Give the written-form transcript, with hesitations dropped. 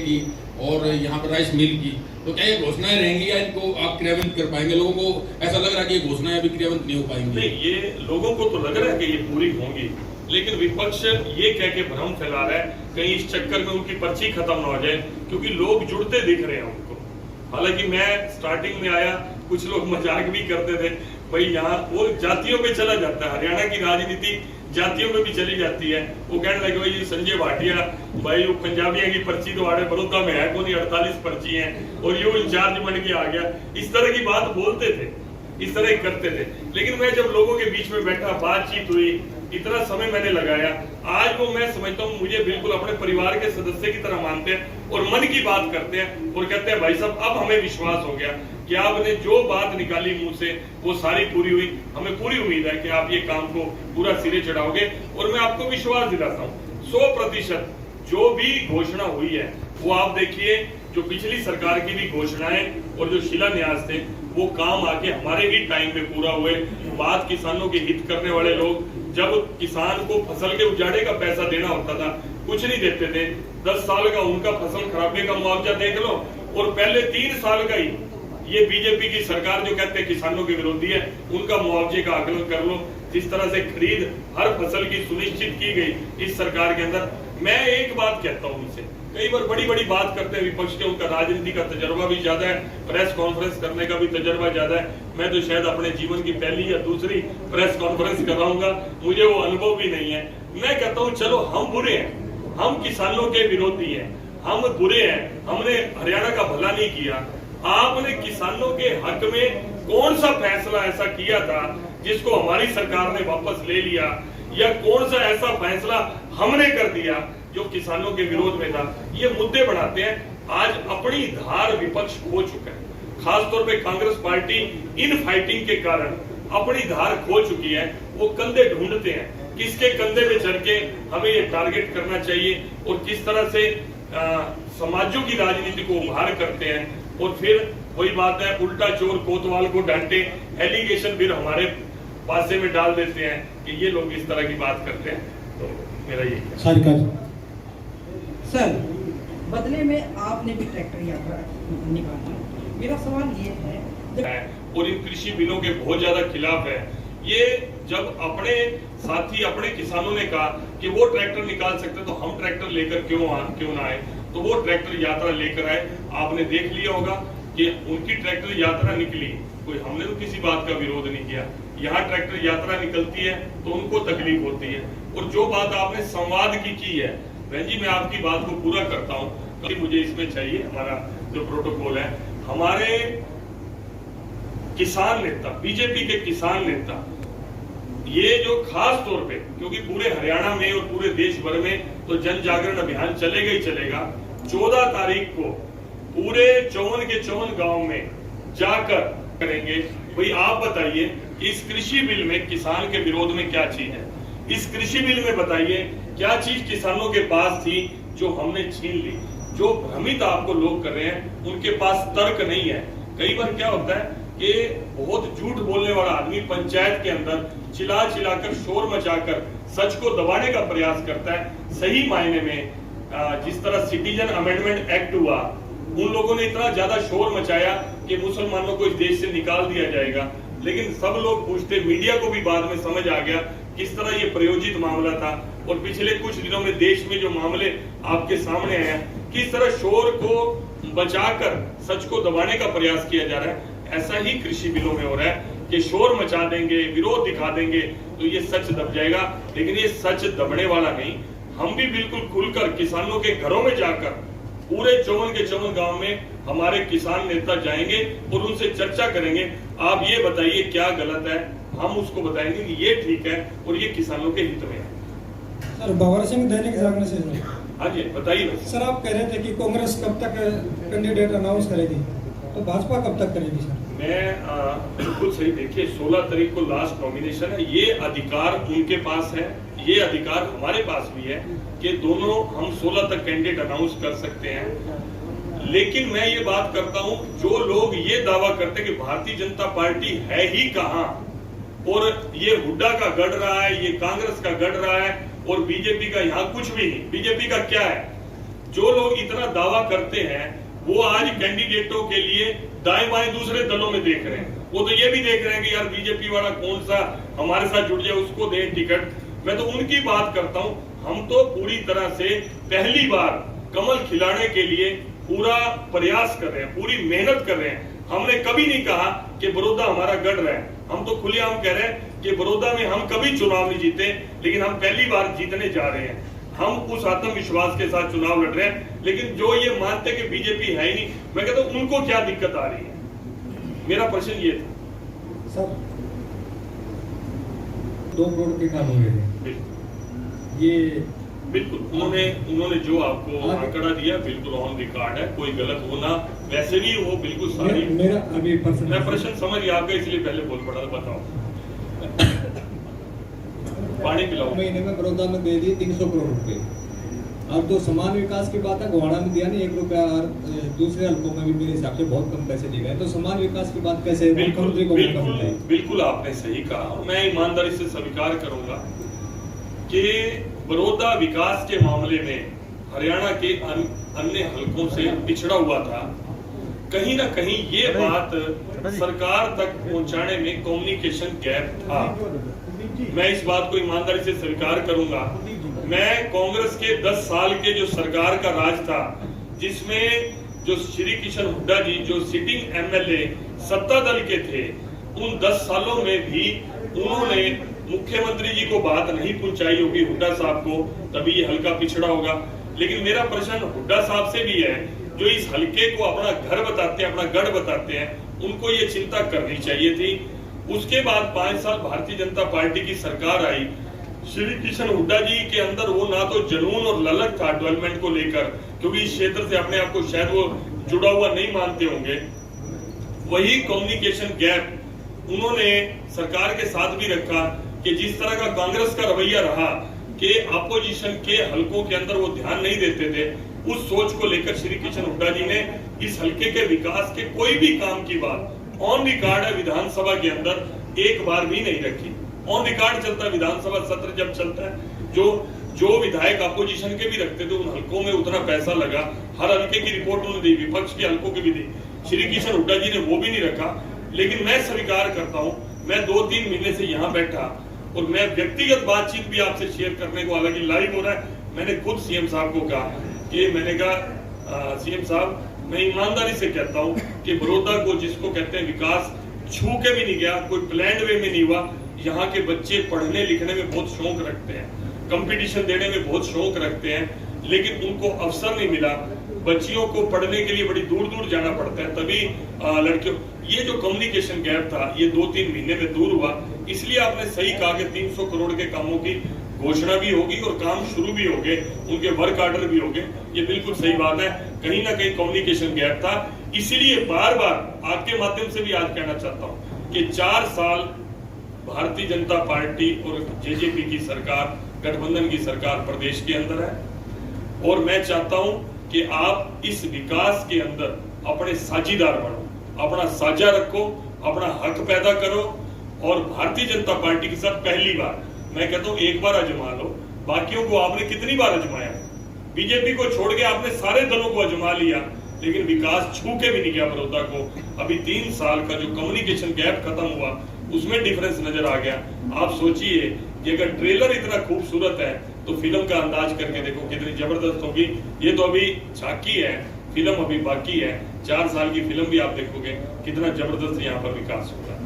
की और यहाँ पर राइस मिल की, तो क्या ये घोषणाएं रहेंगी या इनको आप क्रियान्वित कर पाएंगे? लोगों को ऐसा लग रहा है कि ये घोषणाएं अभी क्रियान्वित नहीं हो पाएंगी। नहीं, ये लोगों को तो लग रहा है कि ये पूरी होंगी, लेकिन विपक्ष ये कह के भ्रम फैला रहा है कहीं इस चक्कर में उनकी पर्ची खत्म ना हो जाए, क्योंकि लोग जुड़ते दिख रहे हैं उनको। हालांकि मैं स्टार्टिंग में आया, कुछ लोग मजाक भी करते थे, भाई यहाँ वो जातियों पे चला जाता है, हरियाणा की राजनीति जातियों में भी चली जाती है। वो कहने लगे भाई ये संजय भाटिया, भाई वो पंजाबियों की पर्ची तो आड़े बड़ौदा में है, कौन 48 पर्ची है और ये इंचार्ज बन के आ गया, इस तरह की बात बोलते थे, इस तरह करते थे। लेकिन मैं जब लोगों के बीच में बैठा, बातचीत हुई, इतना समय मैंने लगाया, आज वो मैं समझता हूँ मुझे बिल्कुल अपने परिवार के सदस्य की तरह मानते हैं और मन की बात करते हैं और कहते हैं भाई साहब अब हमें विश्वास हो गया कि आपने जो बात निकाली मुंह से वो सारी पूरी हुई। हमें पूरी उम्मीद है कि आप ये काम को पूरा सिरे चढ़ाओगे और मैं आपको विश्वास दिलाता हूँ 100% जो भी घोषणा हुई है वो आप देखिए, जो पिछली सरकार की भी घोषणाएं और जो शिलान्यास थे वो काम आके हमारे ही टाइम पे पूरा हुए। बात किसानों के हित करने वाले लोग, जब किसान को फसल के उजाड़े का पैसा देना होता था कुछ नहीं देते थे, 10 साल का उनका फसल खराबे का मुआवजा देख लो और पहले 3 साल का ही ये बीजेपी की सरकार जो कहते हैं किसानों के विरोधी है उनका मुआवजे का आकलन कर लो। जिस तरह से खरीद हर फसल की सुनिश्चित की गई इस सरकार के अंदर। मैं एक बात कहता हूँ उनसे, कई बार बड़ी बड़ी बात करते हैं विपक्ष के, उनका राजनीति का तजर्बा भी ज्यादा है, प्रेस कॉन्फ्रेंस करने का भी तजर्बा ज्यादा है। मैं तो शायद अपने जीवन की पहली या दूसरी प्रेस कॉन्फ्रेंस कराऊंगा, मुझे वो अनुभव भी नहीं है। मैं कहता हूँ चलो हम बुरे हैं, हम किसानों के विरोधी हैं, हम बुरे हैं, हमने हरियाणा का भला नहीं किया। आपने किसानों के हक में कौन सा फैसला ऐसा किया था जिसको हमारी सरकार ने वापस ले लिया, या कौन सा ऐसा फैसला हमने कर दिया जो किसानों के विरोध में था? ये मुद्दे बढ़ाते हैं। आज अपनी धार विपक्ष खो चुका है, खासतौर पे कांग्रेस पार्टी इन फाइटिंग के कारण अपनी धार खो चुकी है। वो कंधे ढूंढते हैं, किसके कंधे पे चढ़ के हमें ये टारगेट करना चाहिए और किस तरह से समाजों की राजनीति को उभार करते हैं। और फिर वही बात है, उल्टा चोर कोतवाल को डांटे, एलिगेशन फिर हमारे पासे में डाल देते हैं कि ये लोग इस तरह की बात करते हैं। तो मेरा ये सर, बदले में आपने भी ट्रैक्टर यात्रा निकाली, मेरा सवाल ये है और इन कृषि बिलों के बहुत ज्यादा खिलाफ है। ये जब अपने साथी अपने किसानों ने कहा कि वो ट्रैक्टर निकाल सकते तो हम ट्रैक्टर लेकर क्यों ना आए, तो वो ट्रैक्टर यात्रा लेकर आए। आपने देख लिया होगा कि उनकी ट्रैक्टर यात्रा निकली, कोई हमने तो किसी बात का विरोध नहीं किया। यहाँ ट्रैक्टर यात्रा निकलती है तो उनको तकलीफ होती है। और जो बात आपने संवाद की है, बहन जी मैं आपकी बात को पूरा करता हूँ, मुझे इसमें चाहिए हमारा जो प्रोटोकॉल है, हमारे किसान नेता, बीजेपी के किसान नेता, ये जो खास तौर पे, क्योंकि पूरे हरियाणा में और पूरे देश भर में तो जन जागरण अभियान चलेगा ही चलेगा, 14 तारीख को पूरे 54 के 54 गांव में जाकर करेंगे। भाई आप बताइए इस कृषि बिल में किसान के विरोध में क्या चीज है? इस कृषि बिल में बताइए क्या चीज किसानों के पास थी जो हमने छीन ली? जो भ्रमित आपको लोग कर रहे हैं उनके पास तर्क नहीं है। कई बार क्या होता है कि बहुत झूठ बोलने वाला आदमी पंचायत के अंदर चिल्ला चिल्लाकर शोर मचाकर सच को दबाने का प्रयास करता है। सही मायने में जिस तरह सिटीजन अमेंडमेंट एक्ट हुआ, उन लोगों ने इतना ज्यादा शोर मचाया कि मुसलमानों को इस देश से निकाल दिया जाएगा, लेकिन सब लोग पूछते, मीडिया को भी बाद में समझ आ गया किस तरह ये प्रयोजित मामला था। और पिछले कुछ दिनों में देश में जो मामले आपके सामने आए हैं, किस तरह शोर को बचाकर सच को दबाने का प्रयास किया जा रहा है, ऐसा ही कृषि बिलों में हो रहा है कि शोर मचा देंगे, विरोध दिखा देंगे तो ये सच दब जाएगा। लेकिन ये सच दबने वाला नहीं। हम भी बिल्कुल खुलकर किसानों के घरों में जाकर पूरे 54 के 54 गांव में हमारे किसान नेता जाएंगे और उनसे चर्चा करेंगे। आप ये बताइए क्या गलत है, हम उसको बताएंगे कि ये ठीक है और ये किसानों के हित में है। सर, बाबर सिंह दैनिक जागरण से। हाँ जी बताइए। सर, आप कह रहे थे कि कांग्रेस कब तक कैंडिडेट अनाउंस करेगी, तो भाजपा कब तक करेगी? सर मैं बिल्कुल सही, देखिए 16 तारीख को लास्ट नॉमिनेशन है, ये अधिकार उनके पास है, ये अधिकार हमारे पास भी है कि दोनों हम 16 तक कैंडिडेट अनाउंस कर सकते हैं। लेकिन मैं ये बात करता हूं, जो लोग ये दावा करते हैं कि भारतीय जनता पार्टी है ही कहां, और ये हुड्डा का गढ़ रहा है, ये कांग्रेस का गढ़ रहा है, और बीजेपी का यहाँ कुछ भी नहीं। बीजेपी का क्या है? जो लोग इतना दावा करते हैं वो आज कैंडिडेटों के लिए दाएं बाएं दूसरे दलों में देख रहे हैं। वो तो ये भी देख रहे हैं कि यार बीजेपी वाला कौन सा हमारे साथ जुड़ जाए, उसको दें टिकट। मैं तो उनकी बात करता हूं। हम तो पूरी तरह से पहली बार कमल खिलाने के लिए पूरा प्रयास कर रहे हैं, पूरी मेहनत कर रहे हैं। हमने कभी नहीं कहा कि बड़ौदा हमारा गढ़ रहा है। हम तो खुलेआम कह रहे हैं कि बड़ौदा में हम कभी चुनाव नहीं जीते, लेकिन हम पहली बार जीतने जा रहे हैं। हम उस आत्मविश्वास के साथ चुनाव लड़ रहे हैं। लेकिन जो ये मानते कि बीजेपी है ही नहीं, मैं कहता हूं उनको क्या दिक्कत आ रही है? मेरा प्रश्न ये था। सर 2 करोड़ के काम हुए हैं ये बिल्कुल उन्होंने जो आपको आंकड़ा दिया बिल्कुल ऑन रिकॉर्ड है, कोई गलत होना वैसे भी वो बिल्कुल सारी। मेरा अभी मैं प्रश्न समझ गया आपका, इसलिए पहले बोल पड़ा था। बताओ। पानी पिलाओ। महीने में बड़ौदा में दे दिए 300 करोड़ रुपए। अब तो समान विकास की बात है, गोहाना में दिया नहीं 1 रुपया, और दूसरे हल्कों में भी मेरे हिसाब से बहुत कम पैसे दिए गए। तो समान विकास की बात कैसे मुख्यमंत्री को मौका मिलता है? बिल्कुल आपने सही कहा। मैं ईमानदारी से स्वीकार करूंगा कि बड़ौदा विकास के मामले में हरियाणा के अन्य हलकों से पिछड़ा हुआ था। कहीं ना कहीं ये बात सरकार तक पहुंचाने में कम्युनिकेशन गैप था। मैं इस बात को ईमानदारी से स्वीकार करूंगा। मैं कांग्रेस के 10 साल के जो सरकार का राज था, जिसमें जो श्री किशन हुड्डा जी जो सिटिंग एमएलए सत्ता दल के थे, उन 10 सालों में भी उन्होंने मुख्यमंत्री जी को बात नहीं पहुंचाई होगी हुड्डा साहब को, तभी ये हल्का पिछड़ा होगा। लेकिन मेरा प्रश्न हुड्डा साहब से भी है, जो इस हल्के को अपना घर बताते हैं, अपना गढ़ बताते हैं, उनको ये चिंता करनी चाहिए थी। उसके बाद 5 साल भारतीय जनता पार्टी की सरकार आई। श्री किशन हुड्डा जी के अंदर वो ना तो जुनून और ललक था डेवलपमेंट को लेकर, क्योंकि इस क्षेत्र से अपने आप को शायद वो जुड़ा हुआ नहीं मानते होंगे। वही कम्युनिकेशन गैप उन्होंने सरकार के साथ भी रखा कि जिस तरह का कांग्रेस का रवैया रहा कि अपोजिशन के हलकों के अंदर वो ध्यान नहीं देते थे, उस सोच को लेकर श्री किशन हुड्डा जी ने इस हल्के के विकास के कोई भी काम की बात ऑन रिकॉर्ड है विधानसभा के अंदर एक बार भी नहीं रखी। ऑन रिकॉर्ड चलता है विधानसभा सत्र जब चलता है, जो विधायक अपोजिशन के भी रखते थे, उन हलकों में उतना पैसा लगा। हर हल्के की रिपोर्ट उन्होंने दी, विपक्ष के हलकों की भी दी। श्री किशन हुड्डा जी ने वो भी नहीं रखा। लेकिन मैं स्वीकार करता हूं, मैं 2-3 महीने से यहाँ बैठा और मैं व्यक्तिगत बातचीत भी आपसे शेयर करने को, हालांकि लाइव हो रहा है, मैंने खुद सीएम साहब को कहा कि मैंने कहा सीएम साहब, मैं ईमानदारी से कहता हूं कि बड़ौदा को जिसको कहते हैं विकास छू के भी नहीं गया, कोई प्लान्ड वे में नहीं हुआ। यहाँ के बच्चे पढ़ने लिखने में बहुत शौक रखते हैं, कंपटीशन देने में बहुत शौक रखते हैं, लेकिन उनको अवसर नहीं मिला। बच्चियों को पढ़ने के लिए बड़ी दूर दूर जाना पड़ता है, तभी लड़कियों, ये जो कम्युनिकेशन गैप था ये 2-3 महीने में दूर हुआ। इसलिए आपने सही कहा कि 300 करोड़ के कामों की घोषणा भी होगी और काम शुरू भी होंगे, उनके वर्क ऑर्डर भी होंगे। ये बिल्कुल सही बात है, कहीं ना कहीं कम्युनिकेशन गैप था। इसीलिए बार बार आपके माध्यम से भी आज कहना चाहता हूं कि 4 साल भारतीय जनता पार्टी और जेजेपी की सरकार, गठबंधन की सरकार प्रदेश के अंदर है, और मैं चाहता हूं कि आप इस विकास के अंदर अपने साझीदार बनो, अपना साझा रखो, अपना हक पैदा करो। और भारतीय जनता पार्टी के साथ पहली बार, मैं कहता हूं एक बार आजमा लो, बाकियों को आपने कितनी बार आजमाया? बीजेपी को छोड़ के आपने सारे दलों को आजमा लिया, लेकिन विकास छू के भी नहीं गया बड़ौदा को। अभी 3 साल का जो कम्युनिकेशन गैप खत्म हुआ, उसमें डिफरेंस नजर आ गया। आप सोचिए कि अगर ट्रेलर इतना खूबसूरत है तो फिल्म का अंदाज करके देखो कितनी जबरदस्त होगी। ये तो अभी झांकी है, फिल्म अभी बाकी है। 4 साल की फिल्म भी आप देखोगे कितना जबरदस्त यहाँ पर विकास होगा।